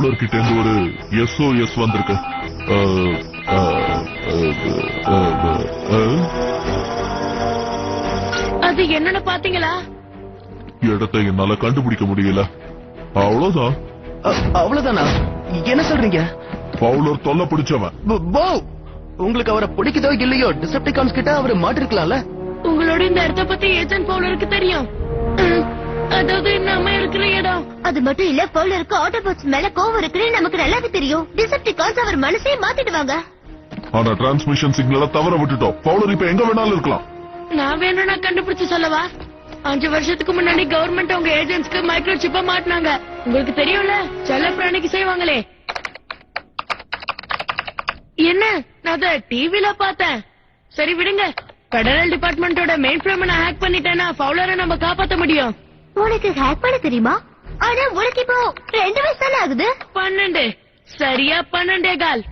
Bowler கிட்ட இருந்து ஒரு SOS வந்திருக்கு. அது என்னன்னு பாத்தீங்களா? இடத்தை என்னால கண்டுபிடிக்க முடியல. அவ்வளவுதான். அவ்வளவுதானா? என்ன சொல்றீங்க? பவுலர் தொல்லை பிடிச்சவன். உங்களுக்கு அவரை பிடிக்குதோ இல்லையோ, டிசெப்டிகான்ஸ் கிட்ட அவரு மாட்டிருக்கலாம்ல. உங்களோட இந்த இடத்த பத்தி ஏஜென்ட் பவுலருக்கு தெரியும். அதாவது நம்ம இருக்கிற இடம். அது மட்டும் இல்ல, பவுலருக்கு ஆட்டோபாட்ஸ் மேல கோவம் இருக்குன்னு நமக்கு நல்லாவே தெரியும். டிசெப்டிகான்ஸ் அவர் மனசே மாத்திடுவாங்க. ஆனா டிரான்ஸ்மிஷன் சிக்னலை தவற விட்டுட்டோம். பவுலர் இப்ப எங்க வேணாலும் இருக்கலாம். நான் வேணும்னா கண்டுபிடிச்சு சொல்லவா? 5 வருஷத்துக்கு முன்னாடி கவர்மெண்ட் உங்க ஏஜென்ட்ஸ்க்கு மைக்ரோ சிப்ப மாட்டினாங்க. உங்களுக்கு தெரியும்ல, செல்ல பிராணிக்கு செய்வாங்களே. என்ன, நான் அத டிவில பார்த்தேன். சரி விடுங்க. பெடரல் டிபார்ட்மெண்டோட மெயின் ஃப்ரேம் நான் ஹேக் பண்ணிட்டேன்னா பவுலரை நம்ம காப்பாத்த முடியும். உனக்கு ஹேக் பண்ண தெரியுமா? ஆனா உனக்கு இப்போ 2 வயசு தானே ஆகுது. 12 சரியா 12 கால்.